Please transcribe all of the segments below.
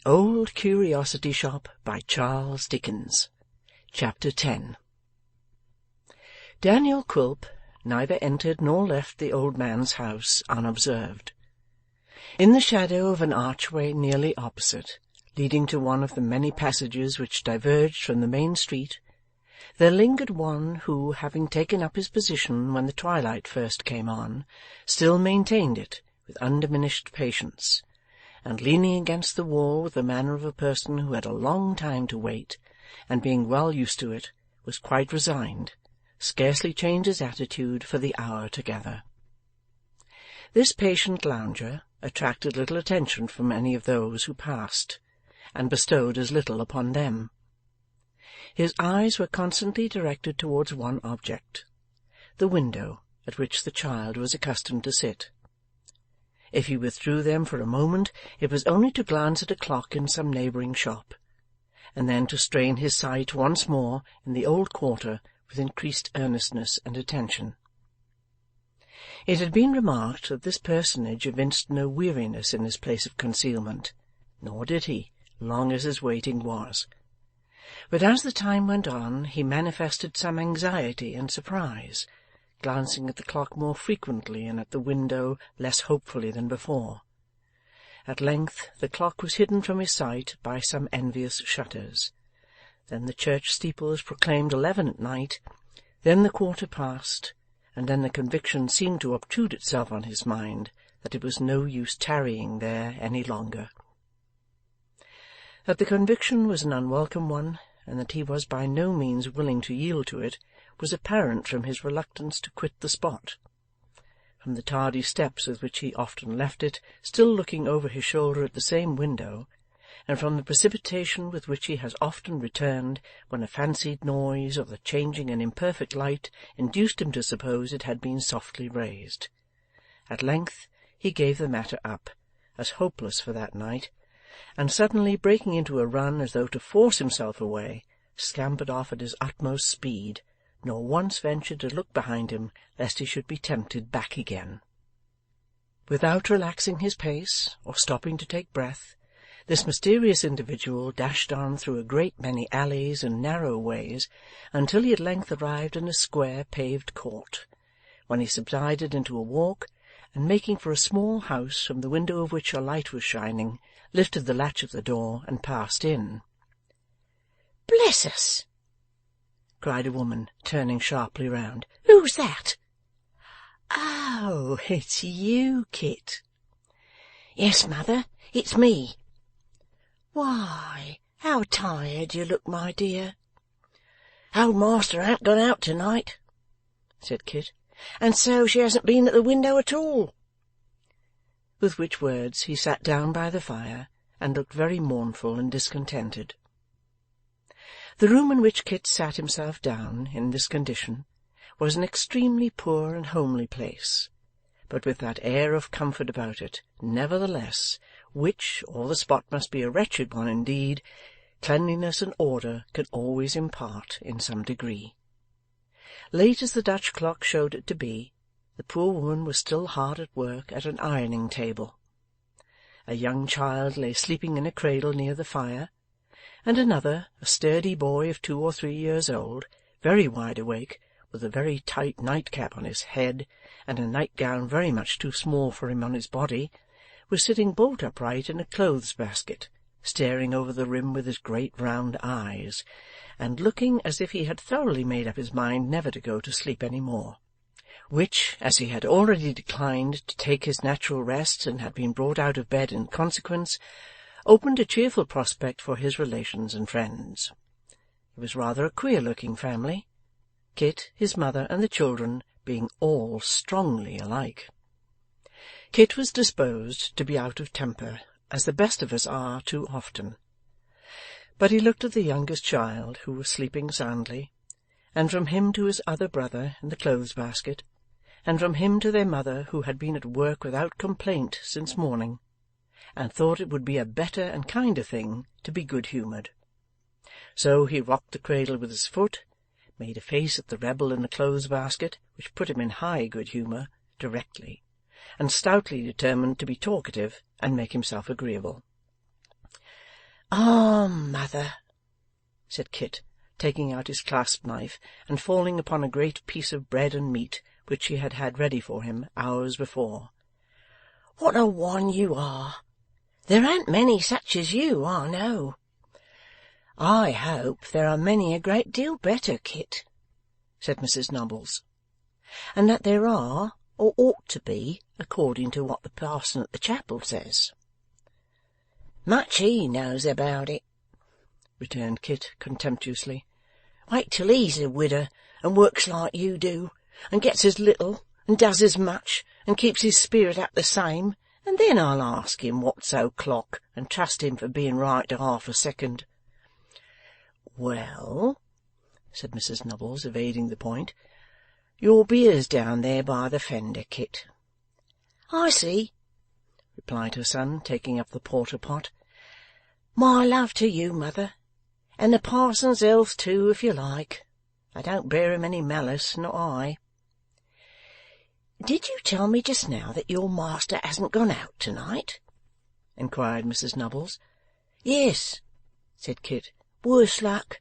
The Old Curiosity Shop by Charles Dickens. Chapter 10. Daniel Quilp neither entered nor left the old man's house unobserved. In the shadow of an archway nearly opposite, leading to one of the many passages which diverged from the main street, there lingered one who, having taken up his position when the twilight first came on, still maintained it with undiminished patience, and leaning against the wall with the manner of a person who had a long time to wait, and being well used to it, was quite resigned, scarcely changed his attitude for the hour together. This patient lounger attracted little attention from any of those who passed, and bestowed as little upon them. His eyes were constantly directed towards one object, the window at which the child was accustomed to sit. If he withdrew them for a moment, it was only to glance at a clock in some neighbouring shop, and then to strain his sight once more in the old quarter with increased earnestness and attention. It had been remarked that this personage evinced no weariness in his place of concealment, nor did he, long as his waiting was. But as the time went on, he manifested some anxiety and surprise, glancing at the clock more frequently and at the window less hopefully than before. At length the clock was hidden from his sight by some envious shutters. Then the church steeples proclaimed 11 at night, then the quarter past, and then the conviction seemed to obtrude itself on his mind that it was no use tarrying there any longer. That the conviction was an unwelcome one, and that he was by no means willing to yield to it, was apparent from his reluctance to quit the spot, from the tardy steps with which he often left it, still looking over his shoulder at the same window, and from the precipitation with which he has often returned when a fancied noise or the changing and imperfect light induced him to suppose it had been softly raised. At length he gave the matter up, as hopeless for that night, and suddenly breaking into a run as though to force himself away, scampered off at his utmost speed, nor once ventured to look behind him lest he should be tempted back again. Without relaxing his pace or stopping to take breath, this mysterious individual dashed on through a great many alleys and narrow ways until he at length arrived in a square paved court, when he subsided into a walk, and making for a small house from the window of which a light was shining, lifted the latch of the door and passed in. "Bless us!" cried a woman, turning sharply round. "Who's that?" "Oh, it's you, Kit." "Yes, mother, it's me." "Why, how tired you look, my dear." "Old master ain't gone out to-night," said Kit, "and so she hasn't been at the window at all." With which words he sat down by the fire, and looked very mournful and discontented. The room in which Kit sat himself down, in this condition, was an extremely poor and homely place, but with that air of comfort about it, nevertheless, which, or the spot must be a wretched one indeed, cleanliness and order can always impart in some degree. Late as the Dutch clock showed it to be, the poor woman was still hard at work at an ironing table. A young child lay sleeping in a cradle near the fire, and another, a sturdy boy of 2 or 3 years old, very wide awake, with a very tight nightcap on his head, and a nightgown very much too small for him on his body, was sitting bolt upright in a clothes-basket, staring over the rim with his great round eyes, and looking as if he had thoroughly made up his mind never to go to sleep any more, which, as he had already declined to take his natural rest and had been brought out of bed in consequence, opened a cheerful prospect for his relations and friends. It was rather a queer-looking family, Kit, his mother, and the children being all strongly alike. Kit was disposed to be out of temper, as the best of us are too often. But he looked at the youngest child, who was sleeping soundly, and from him to his other brother in the clothes-basket, and from him to their mother, who had been at work without complaint since morning, and thought it would be a better and kinder thing to be good-humoured. So he rocked the cradle with his foot, made a face at the rebel in the clothes-basket, which put him in high good-humour directly, and stoutly determined to be talkative and make himself agreeable. "Ah, mother," said Kit, taking out his clasp knife and falling upon a great piece of bread and meat which she had had ready for him hours before. "What a one you are! There an't many such as you, I know." "I hope there are many a great deal better, Kit," said Mrs Nubbles, "and that there are, or ought to be, according to what the parson at the chapel says." "Much he knows about it," returned Kit contemptuously. "Wait till he's a widder, and works like you do, and gets as little, and does as much, and keeps his spirit up the same, and then I'll ask him what's o'clock, and trust him for being right to half a second." "Well," said Mrs Nubbles, evading the point, "your beer's down there by the fender, Kit." "I see," replied her son, taking up the porter pot. "My love to you, mother, and the parson's health too, if you like. I don't bear him any malice, not I." "Did you tell me just now that your master hasn't gone out to-night?" inquired Mrs Nubbles. "Yes," said Kit. "Worse luck."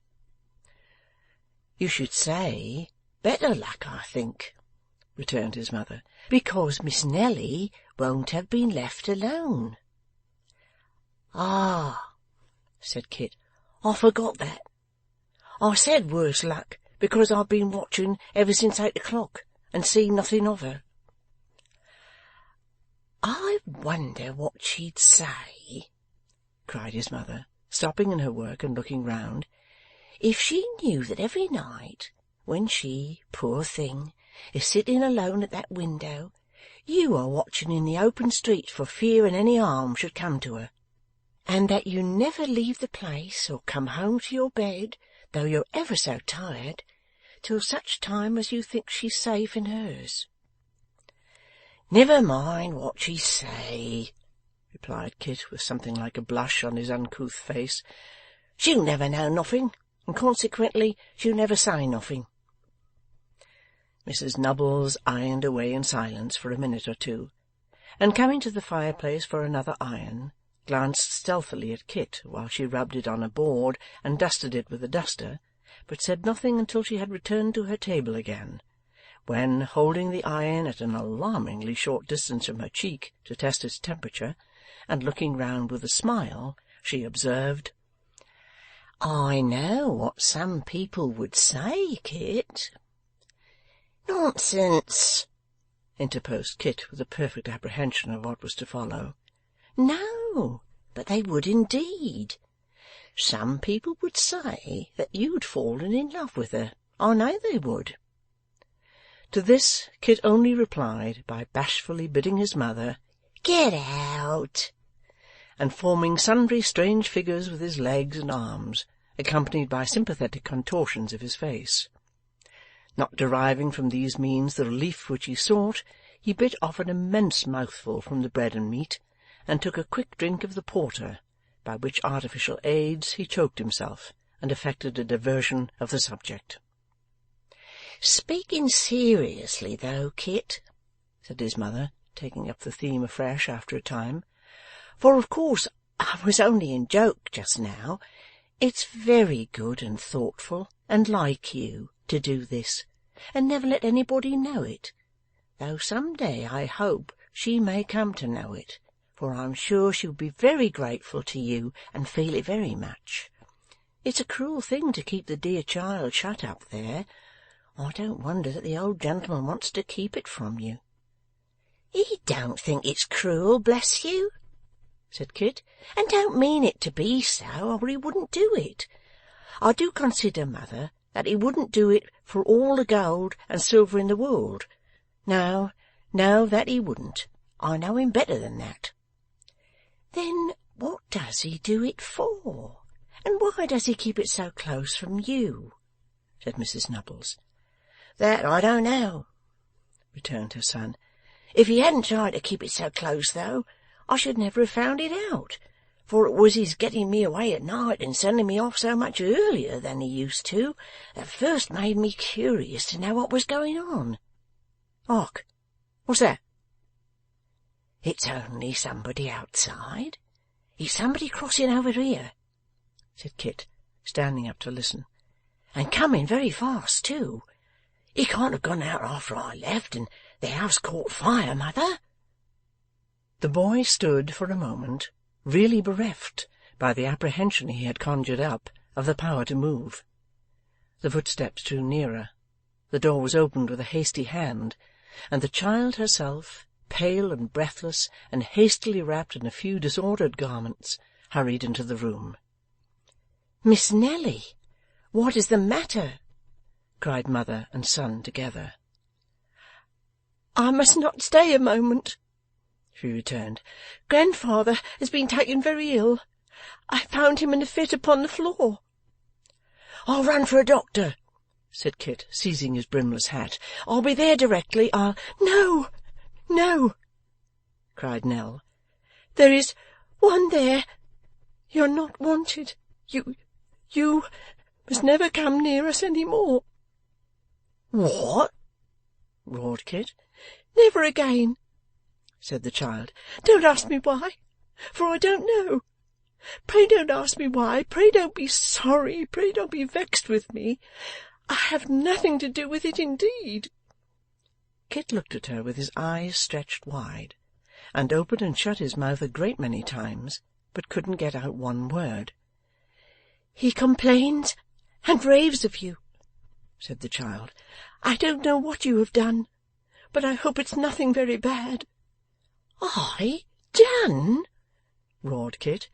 "You should say better luck, I think," returned his mother, "because Miss Nelly won't have been left alone." "Ah," said Kit, "I forgot that. I said worse luck, because I've been watching ever since 8 o'clock, and seen nothing of her." "I wonder what she'd say," cried his mother, stopping in her work and looking round, "if she knew that every night, when she, poor thing, is sitting alone at that window, you are watching in the open street for fear any harm should come to her, and that you never leave the place or come home to your bed, though you're ever so tired, till such time as you think she's safe in hers." "Never mind what she say," replied Kit, with something like a blush on his uncouth face. "She'll never know nothing, and consequently she'll never say nothing." Mrs Nubbles ironed away in silence for a minute or two, and coming to the fireplace for another iron, glanced stealthily at Kit while she rubbed it on a board and dusted it with a duster, but said nothing until she had returned to her table again, when, holding the iron at an alarmingly short distance from her cheek to test its temperature, and looking round with a smile, she observed, "I know what some people would say, Kit." "Nonsense!" interposed Kit, with a perfect apprehension of what was to follow. "No, but they would indeed. Some people would say that you'd fallen in love with her. I know they would." To this Kit only replied by bashfully bidding his mother "Get out!" and forming sundry strange figures with his legs and arms, accompanied by sympathetic contortions of his face. Not deriving from these means the relief which he sought, he bit off an immense mouthful from the bread and meat, and took a quick drink of the porter, by which artificial aids he choked himself, and effected a diversion of the subject. "Speaking seriously though, Kit," said his mother, taking up the theme afresh after a time, "for of course I was only in joke just now, it's very good and thoughtful and like you to do this, and never let anybody know it, though some day I hope she may come to know it, for I'm sure she'll be very grateful to you and feel it very much. It's a cruel thing to keep the dear child shut up there. I don't wonder that the old gentleman wants to keep it from you." "He don't think it's cruel, bless you," said Kit, "and don't mean it to be so, or he wouldn't do it. I do consider, mother, that he wouldn't do it for all the gold and silver in the world. No, no, that he wouldn't. I know him better than that." "Then what does he do it for? And why does he keep it so close from you?" said Mrs Nubbles. "That I don't know," returned her son. "If he hadn't tried to keep it so close, though, I should never have found it out, for it was his getting me away at night and sending me off so much earlier than he used to, that first made me curious to know what was going on. Hark! What's that?" "It's only somebody outside. It's somebody crossing over here," said Kit, standing up to listen. "And coming very fast, too. He can't have gone out after I left, and the house caught fire, mother." The boy stood for a moment, really bereft, by the apprehension he had conjured up, of the power to move. The footsteps drew nearer, the door was opened with a hasty hand, and the child herself, pale and breathless, and hastily wrapped in a few disordered garments, hurried into the room. "Miss Nelly, what is the matter?" cried mother and son together. "I must not stay a moment," she returned. "Grandfather has been taken very ill. I found him in a fit upon the floor." "I'll run for a doctor," said Kit, seizing his brimless hat. "I'll be there directly. No, no," cried Nell. "There is one there. You're not wanted. You must never come near us any more." "What?" roared Kit. "Never again," said the child. "Don't ask me why, for I don't know. Pray don't ask me why. Pray don't be sorry. Pray don't be vexed with me. I have nothing to do with it, indeed." Kit looked at her with his eyes stretched wide, and opened and shut his mouth a great many times, but couldn't get out one word. "He complains and raves of you," said the child. "I don't know what you have done, but I hope it's nothing very bad." "I done?" roared Kit.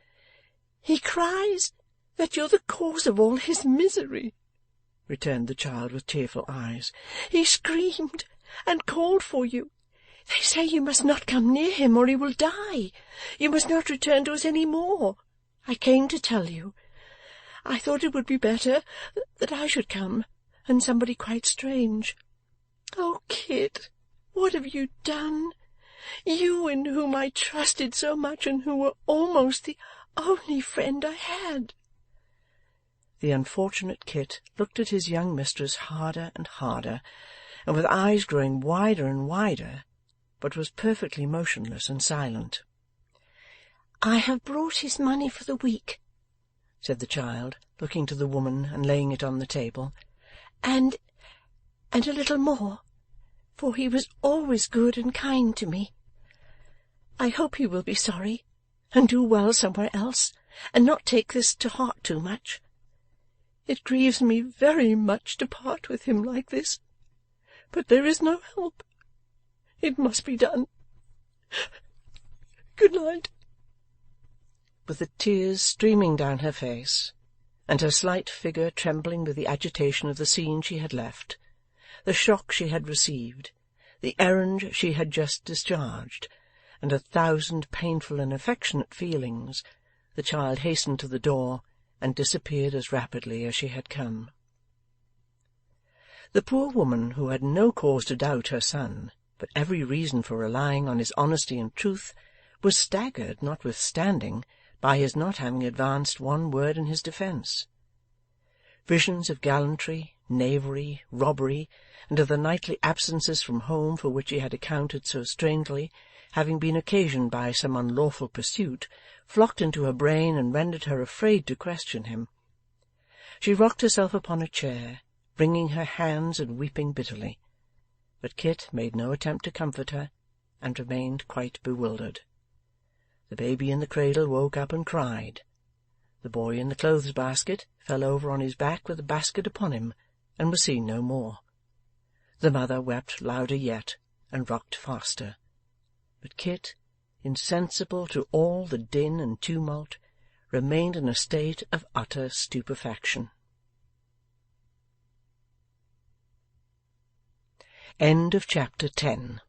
"He cries that you're the cause of all his misery," returned the child with tearful eyes. "He screamed and called for you. They say you must not come near him, or he will die. You must not return to us any more. I came to tell you. I thought it would be better that I should come, and somebody quite strange. Oh, Kit, what have you done? You in whom I trusted so much, and who were almost the only friend I had." The unfortunate Kit looked at his young mistress harder and harder, and with eyes growing wider and wider, but was perfectly motionless and silent. "I have brought his money for the week," said the child, looking to the woman and laying it on the table, and a little more, for he was always good and kind to me. I hope he will be sorry, and do well somewhere else, and not take this to heart too much. It grieves me very much to part with him like this, but there is no help. It must be done. Good night." With the tears streaming down her face, and her slight figure trembling with the agitation of the scene she had left, the shock she had received, the errand she had just discharged, and 1,000 painful and affectionate feelings, the child hastened to the door, and disappeared as rapidly as she had come. The poor woman, who had no cause to doubt her son, but every reason for relying on his honesty and truth, was staggered, notwithstanding, by his not having advanced one word in his defence. Visions of gallantry, knavery, robbery, and of the nightly absences from home for which he had accounted so strangely, having been occasioned by some unlawful pursuit, flocked into her brain and rendered her afraid to question him. She rocked herself upon a chair, wringing her hands and weeping bitterly, but Kit made no attempt to comfort her, and remained quite bewildered. The baby in the cradle woke up and cried. The boy in the clothes-basket fell over on his back with the basket upon him, and was seen no more. The mother wept louder yet, and rocked faster. But Kit, insensible to all the din and tumult, remained in a state of utter stupefaction. Chapter 10.